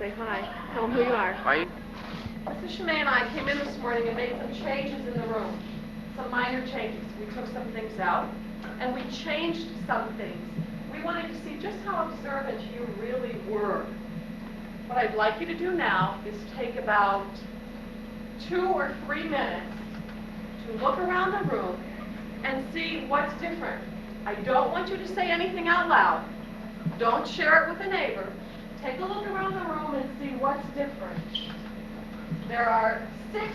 Say hi. Tell them who you are. Hi. Liz Schime and I came in this morning and made some changes in the room. Some minor changes. We took some things out, and we changed some things. We wanted to see just how observant you really were. What I'd like you to do now is take about 2 or 3 minutes to look around the room and see what's different. I don't want you to say anything out loud. Don't share it with a neighbor. Take a look around the room and see what's different. There are 6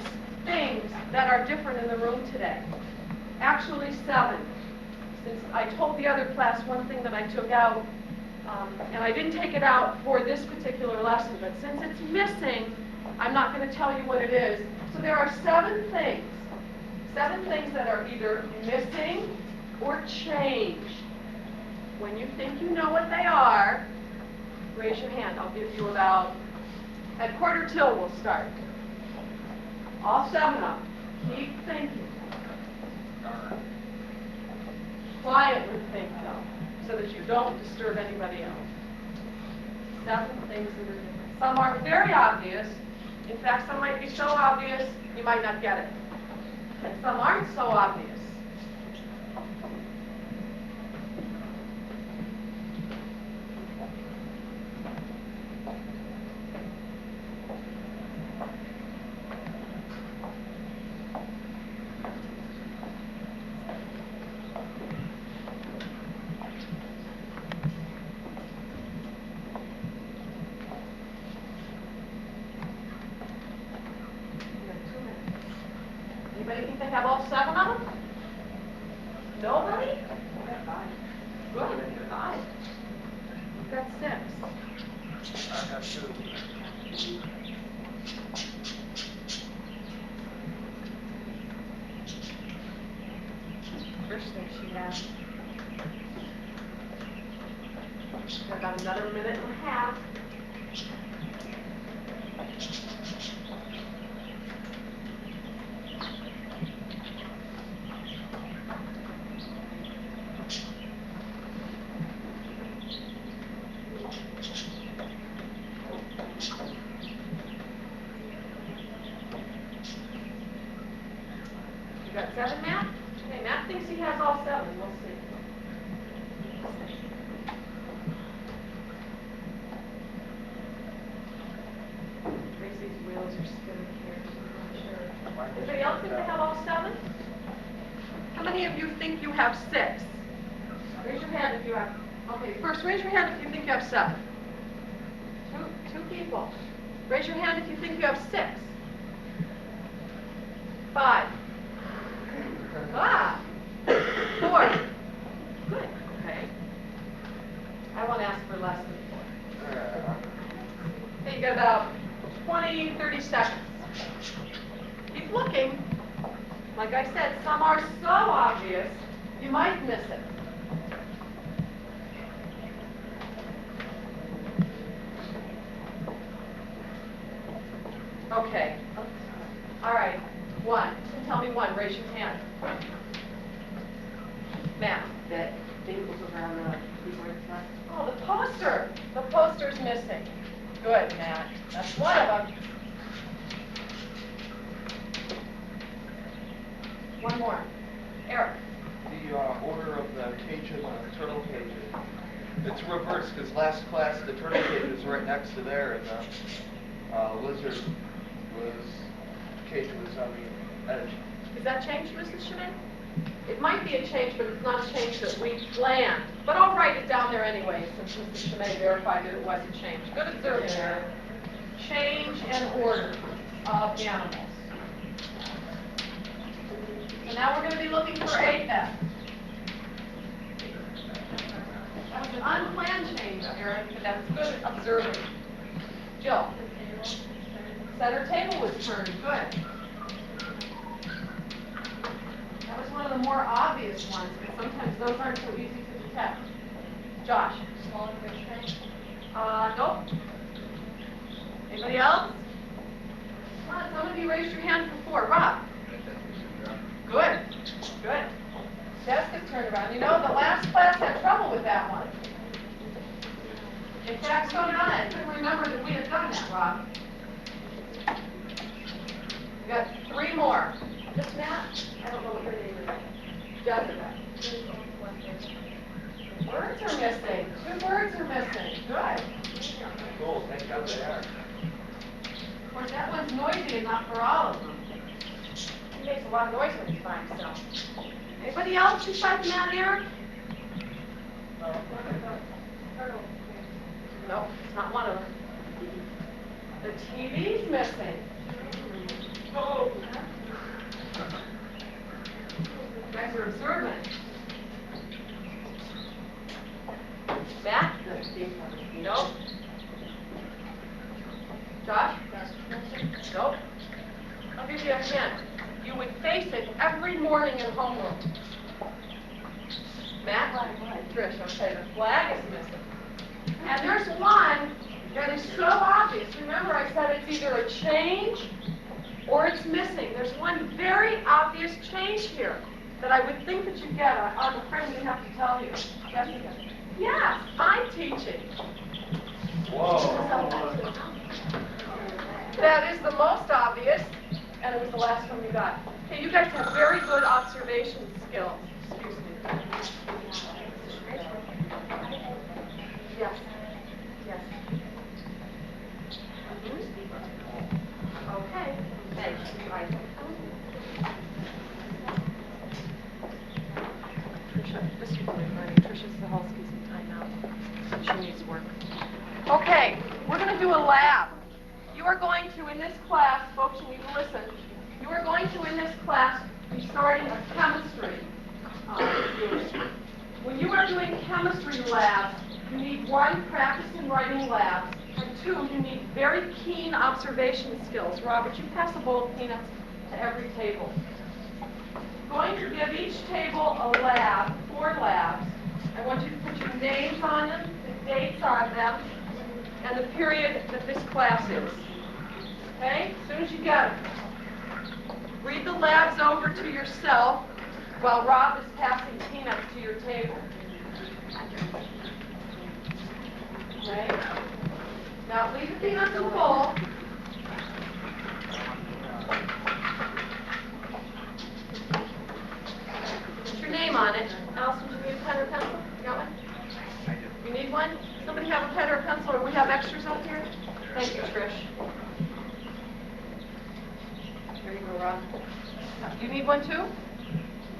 things that are different in the room today. Actually 7. Since I told the other class one thing that I took out, and I didn't take it out for this particular lesson, but since it's missing, I'm not going to tell you what it is. So there are 7 things. 7 things that are either missing or changed. When you think you know what they are, raise your hand. I'll give you about, at 1/4 we'll start. All 7 of them. Keep thinking. Quietly think, though, so that you don't disturb anybody else. 7 things that are different. Some are very obvious. In fact, some might be so obvious you might not get it. And some aren't so obvious. Anybody think they have all 7 of them? Nobody? Good. 5. You've got 6. I have 2. First thing she has. Got about another minute and a half. You got 7, Matt? Okay, Matt thinks he has all 7. We'll see. Tracy's wheels are spinning here, so I'm not sure. Anybody else think they have all 7? How many of you think you have 6? Raise your hand if you have. Okay, first raise your hand if you think you have 7. Two people. Raise your hand if you think you have 6. 5. Ah! 4. Good. Okay. I won't ask for less than 4. Okay, you got about 20, 30 seconds. Keep looking. Like I said, some are so obvious, you might miss it. Okay. All right. 1. Tell me 1. Raise your hand. Matt. That thing was around the keyboard stuff. Oh, the poster. The poster's missing. Good, Matt. That's one of them. 1 more. Eric. The order of the cages on the turtle cages. It's reversed because last class the turtle cage was right next to there, and the lizard cage was on the edge. Is that changed, Mrs. Schime? It might be a change, but it's not a change that we planned. But I'll write it down there anyway, since Mrs. Schime verified that it wasn't changed. Good observing there. Change and order of animals. So now we're going to be looking for 8F. That was an unplanned change, Eric, but that's good observing. Jill. Center table was turned. Good. That was one of the more obvious ones, but sometimes those aren't so easy to detect. Josh. Small refreshment. Nope. Anybody else? Come on, some of you raised your hand before. Rob. Good. Good. Desk is turned around. You know, the last class had trouble with that one. In fact, so did I. I couldn't remember that we had done that, Rob. We got 3 more. Just Matt? I don't know what your name is. Jessica. Words are missing. 2 words are missing. Good. Cool, thank God they are. Of course, that one's noisy enough for all of them. He makes a lot of noise when he's by himself. Anybody else besides Matt and Eric? No, it's not one of them. The TV's missing. Oh. You guys are observant. Matt? Nope. Josh? Nope. I'll give you a hint. You would face it every morning in homeroom. Matt? Trish, okay, the flag is missing. And there's one that is so obvious. Remember, I said it's either a change or it's missing. There's one very obvious change here that I would think that you get. I'm afraid we have to tell you. Jessica? Yes, I'm teaching. Whoa. That is the most obvious, and it was the last one we got. Okay, you guys have very good observation skills. Excuse me. Yes. Yes. Okay. Thanks. Right. Trisha, this is really funny. Trisha's the whole season time now. She needs work. Okay, we're going to do a lab. You are going to, in this class, folks, you need to listen. You are going to, in this class, be starting a chemistry unit. When you are doing chemistry labs, you need 1, practice in writing labs, and 2, you need very keen observation skills. Robert, you pass a bowl of peanuts to every table. I'm going to give each table a lab, 4 labs. I want you to put your names on them, the dates on them, and the period that this class is. Okay? As soon as you get them. Read the labs over to yourself while Rob is passing peanuts to your table. Okay? Now leave the peanuts in the bowl. Put your name on it. Allison, do you need a pen or pencil? You got one? You need one? Somebody have a pen or a pencil, or we have extras up here? Thank you, Trish. Here you go, Rob. You need one too?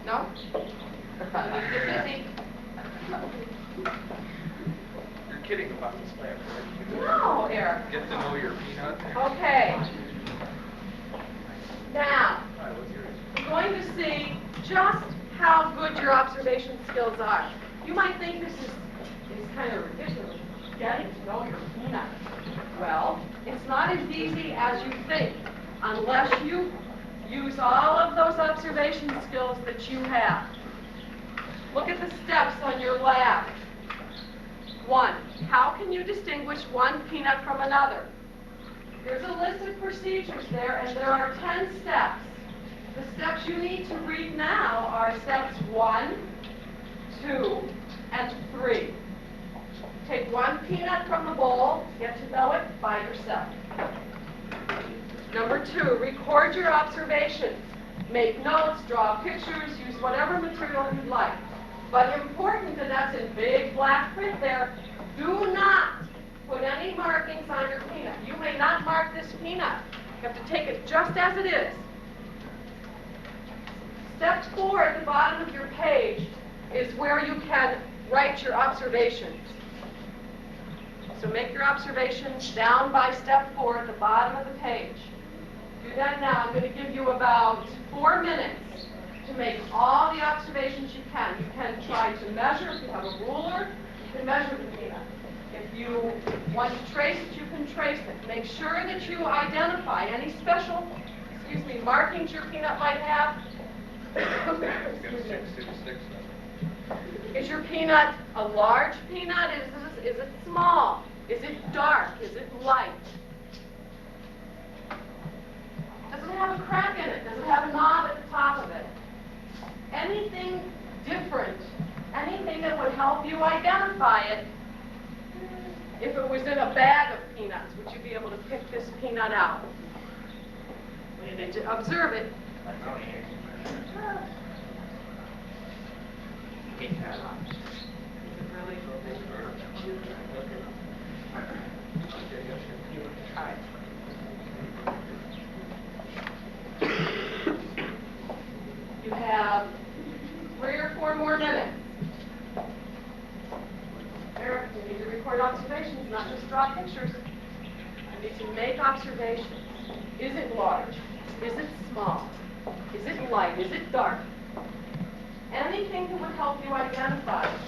No? You need to get busy. You're kidding about this lab, right? No, Eric. Get to know your peanut. Okay. Now, we're going to see just how good your observation skills are. You might think this is kind of ridiculous, getting to know your peanut. Well, it's not as easy as you think unless you use all of those observation skills that you have. Look at the steps on your lab. 1, how can you distinguish one peanut from another? There's a list of procedures there, and there are 10 steps. The steps you need to read now are steps 1, 2, and 3. Take one peanut from the bowl, get to know it by yourself. Number 2, record your observations. Make notes, draw pictures, use whatever material you'd like. But important, and that's in big black print there, do not put any markings on your peanut. You may not mark this peanut. You have to take it just as it is. Step 4 at the bottom of your page is where you can write your observations. So make your observations down by step 4 at the bottom of the page. Do that now. I'm going to give you about 4 minutes to make all the observations you can. You can try to measure. If you have a ruler, you can measure the peanut. If you want to trace it, you can trace it. Make sure that you identify any special, markings your peanut might have. Is your peanut a large peanut? Is it small? Is it dark? Is it light? Does it have a crack in it? Does it have a knob at the top of it? Anything different, anything that would help you identify it, If it was in a bag of peanuts, would you be able to pick this peanut out? And to observe it. Is it really? All right. You have 3 or 4 more minutes. Eric, you need to record observations, not just draw pictures. I need to make observations. Is it large? Is it small? Is it light? Is it dark? Anything that would help you identify it.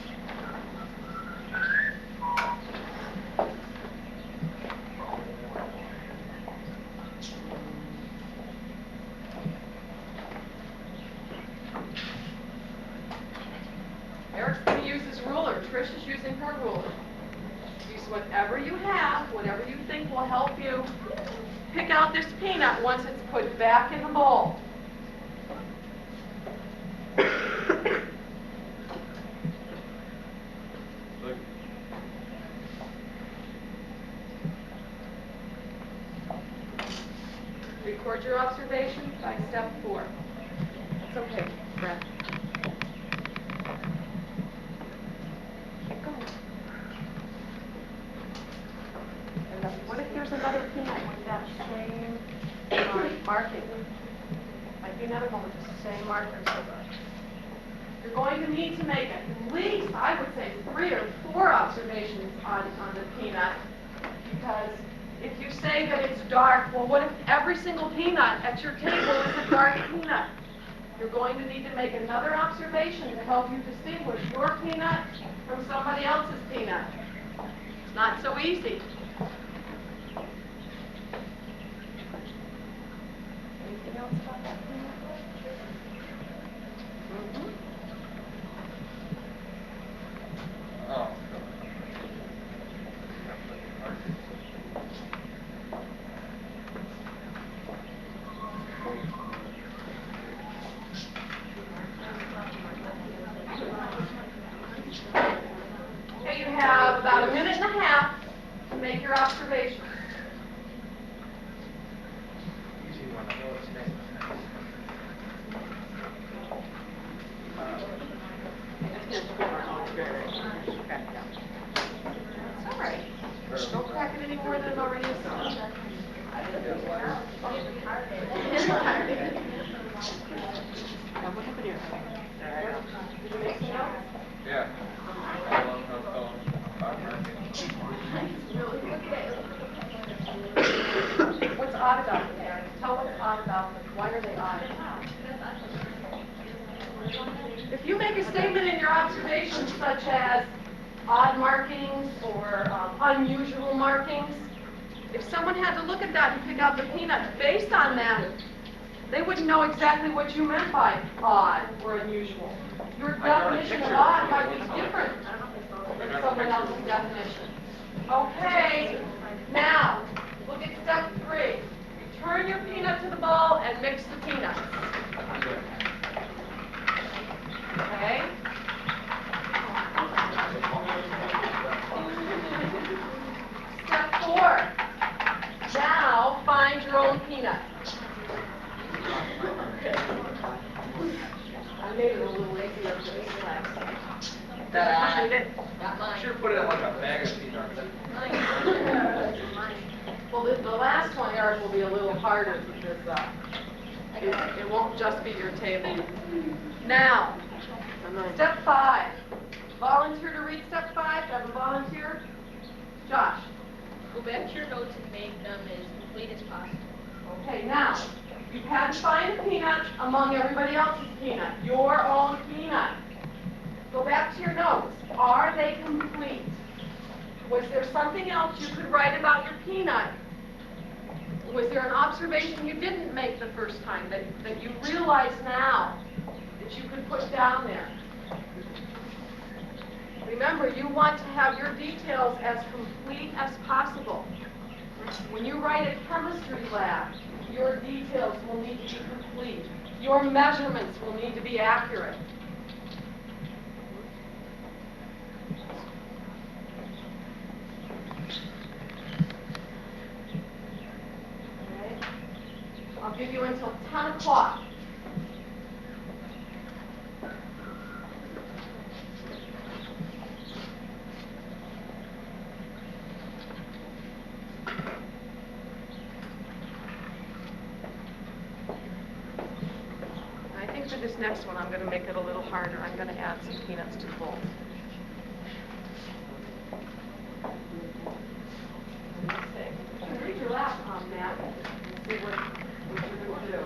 Eric's going to use his ruler. Trish is using her ruler. Use whatever you have, whatever you think will help you pick out this peanut once it's put back in the bowl. Record your observations by step 4. It's okay, Brett. Keep going. And what if there's another peanut with that same marking? Might be another one with the same markers. You're going to need to make at least, I would say, 3 or 4 observations on the peanut, because if you say that it's dark, well, what if every single peanut at your table is a dark peanut? You're going to need to make another observation to help you distinguish your peanut from somebody else's peanut. It's not so easy. Anything else about that peanut? Mm-hmm. Oh. Okay, you have about a minute and a half to make your observation. Easy one. I know its name. It's all right. Don't crack it any more than it already is. Now, what happened here? Did you make some notes? Yeah. What's odd about them, Aaron? Tell what's odd about them. Why are they odd? If you make a statement in your observations such as odd markings or unusual markings, if someone had to look at that and pick out the peanut based on that, they wouldn't know exactly what you meant by odd or unusual. Your definition of odd might be different than someone else's definition. Okay, now, look at step 3. Turn your peanut to the bowl and mix the peanuts. Okay? Step 4. Now, find your own peanut. I made it a little easier for this class. Should put it in like a bag of peanuts. Well, the last one, Eric, will be a little harder because it won't just be your table. Now, step 5. Volunteer to read step 5? Have a volunteer? Josh. Go back to your notes and make them as complete as possible. Okay, now, you had to find a peanut among everybody else's peanut, your own peanut. Go back to your notes. Are they complete? Was there something else you could write about your peanut? Was there an observation you didn't make the first time that you realize now that you could put down there? Remember, you want to have your details as complete as possible. When you write a chemistry lab, your details will need to be complete. Your measurements will need to be accurate. give you until 10 o'clock. I think for this next one, I'm going to make it a little harder. I'm going to add some peanuts to the bowl. You can read your lap, Matt, and see what you're going to do.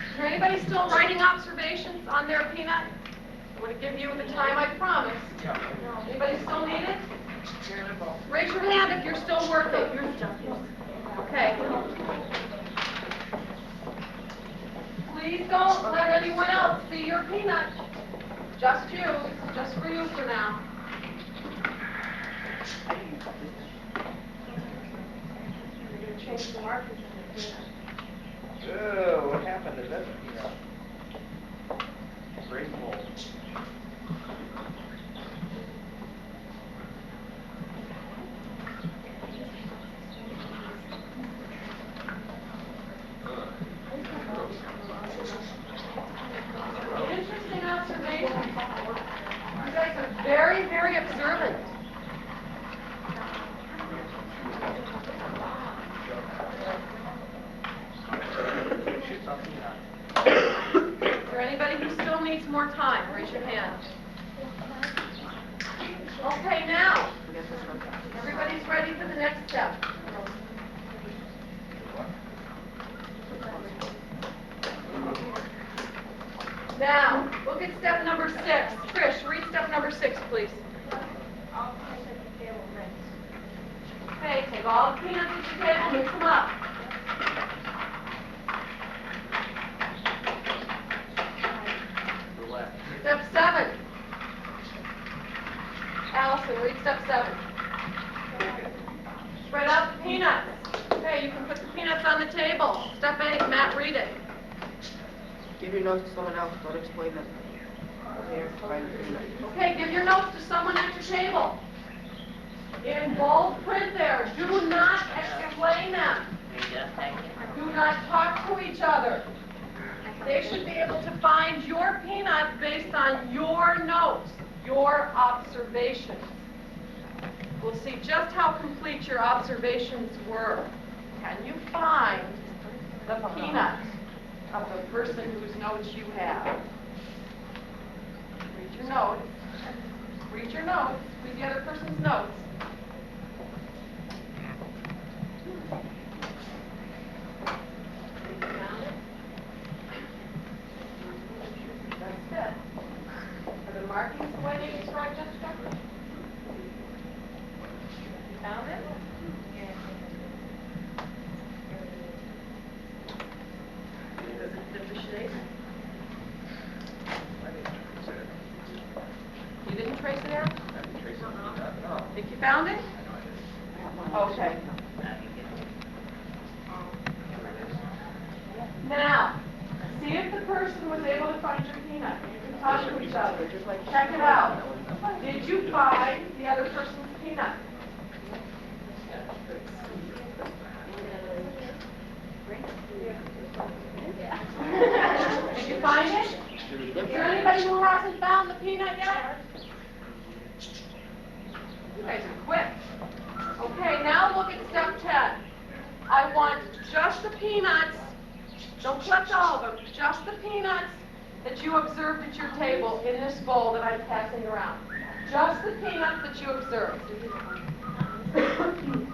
Is there anybody still writing observations on their peanut? I'm going to give you the time I promised. Anybody still need it? Raise your hand if you're still working. Okay. Please don't let anyone else see your peanut. Just you. Just for you for now. You're going to change the markers in the peanut. Oh, what happened to that peanut? Great bowl. Interesting observation. You guys are very, very observant. Is there anybody who still needs more time? Raise your hand. Okay, now, everybody's ready for the next step. Now, look at step number 6. Trish, read step number 6, please. Okay, take all the peanuts at your table, mix them up. Step 7. Allison, read step 7. Spread out the peanuts. Okay, you can put the peanuts on the table. Step 8, Matt, read it. Give your notes to someone else, don't explain them. Okay, give your notes to someone at your table. In bold print there, do not explain them. Do not talk to each other. They should be able to find your peanut based on your notes, your observations. We'll see just how complete your observations were. Can you find the peanut of the person whose notes you have? Read your notes. Read your notes. Read the other person's notes. Found it? That's it. Are the markings the way they described Jessica? You found it? Does it fit the shape? You didn't trace it out? Think you found it? Okay. Now, see if the person was able to find your peanut. You can talk to each other. Check it out. Did you find the other person's peanut? Did you find it? Is there anybody who hasn't found the peanut yet? You guys are quick. Okay, now look at step 10. I want just the peanuts. Don't collect all of them. Just the peanuts that you observed at your table in this bowl that I'm passing around. Just the peanuts that you observed.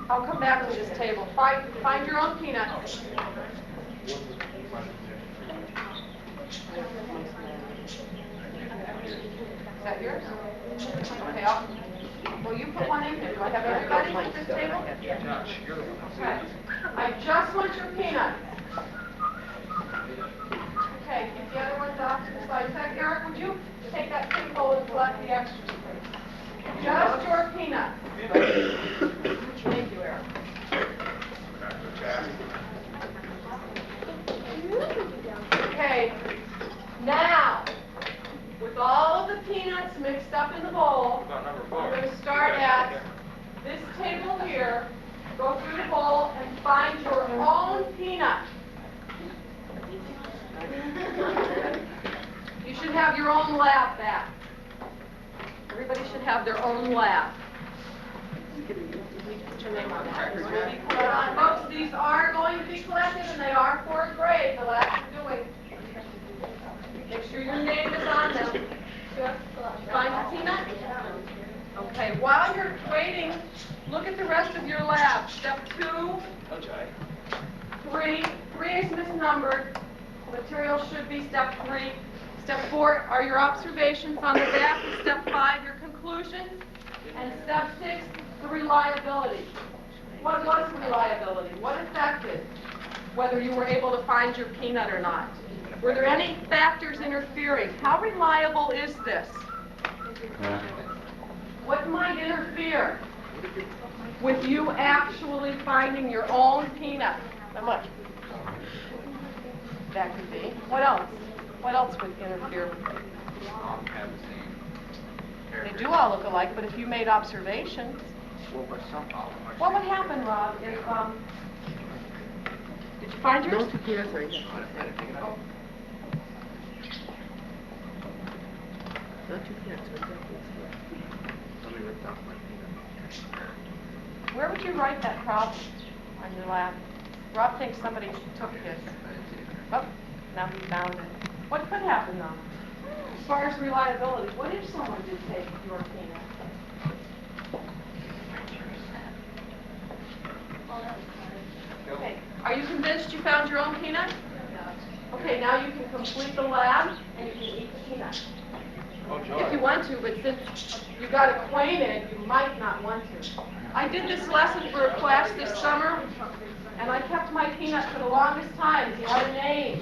I'll come back to this table. Find your own peanuts. Is that yours? Okay, well, you put one in here. Do I have everybody at this table? Okay. I just want your peanuts. Okay, get the other ones off to the side. In fact, Eric, would you take that pink bowl and collect the extras, please? Just your peanuts. Thank you, Eric. Okay, now, with all of the peanuts mixed up in the bowl, we're going to start at this table here, go through the bowl and find your own peanut. You should have your own lab back. Everybody should have their own lab. Put your name on there. Folks, these are going to be collected and they are for a grade, the lab you're doing. Make sure your name is on them. Find the peanut? Okay, while you're waiting, look at the rest of your lab. Step 2, 3. 3 is misnumbered. Material should be step 3. Step 4 are your observations on the back. Step 5, your conclusions. And step 6, the reliability. What was reliability? What affected whether you were able to find your peanut or not? Were there any factors interfering? How reliable is this? What might interfere with you actually finding your own peanut? How much? That could be. What else? What else would interfere with it? They do all look alike, but if you made observations, what would happen, Rob, if, did you find yours? No, 2 peanuts right here. Oh. No, 2 peanuts right there. Where would you write that problem on your lab? Rob thinks somebody took his. Oh, now he found it. What could happen, though? As far as reliability, what if someone did take your peanut? Okay, are you convinced you found your own peanut? Okay, now you can complete the lab and you can eat the peanut. If you want to, but since you got acquainted, you might not want to. I did this lesson for a class this summer, and I kept my peanut for the longest time. He had a name.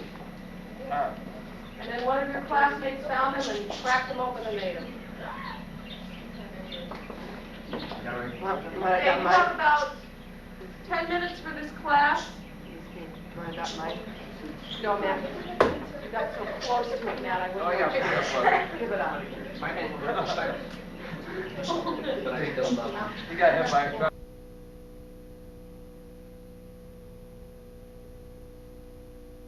And then one of your classmates found them and cracked them open and ate them. Okay, you have about 10 minutes for this class. No, Matt. You got so close to it, Matt. I wouldn't give it up. You got hit by a truck.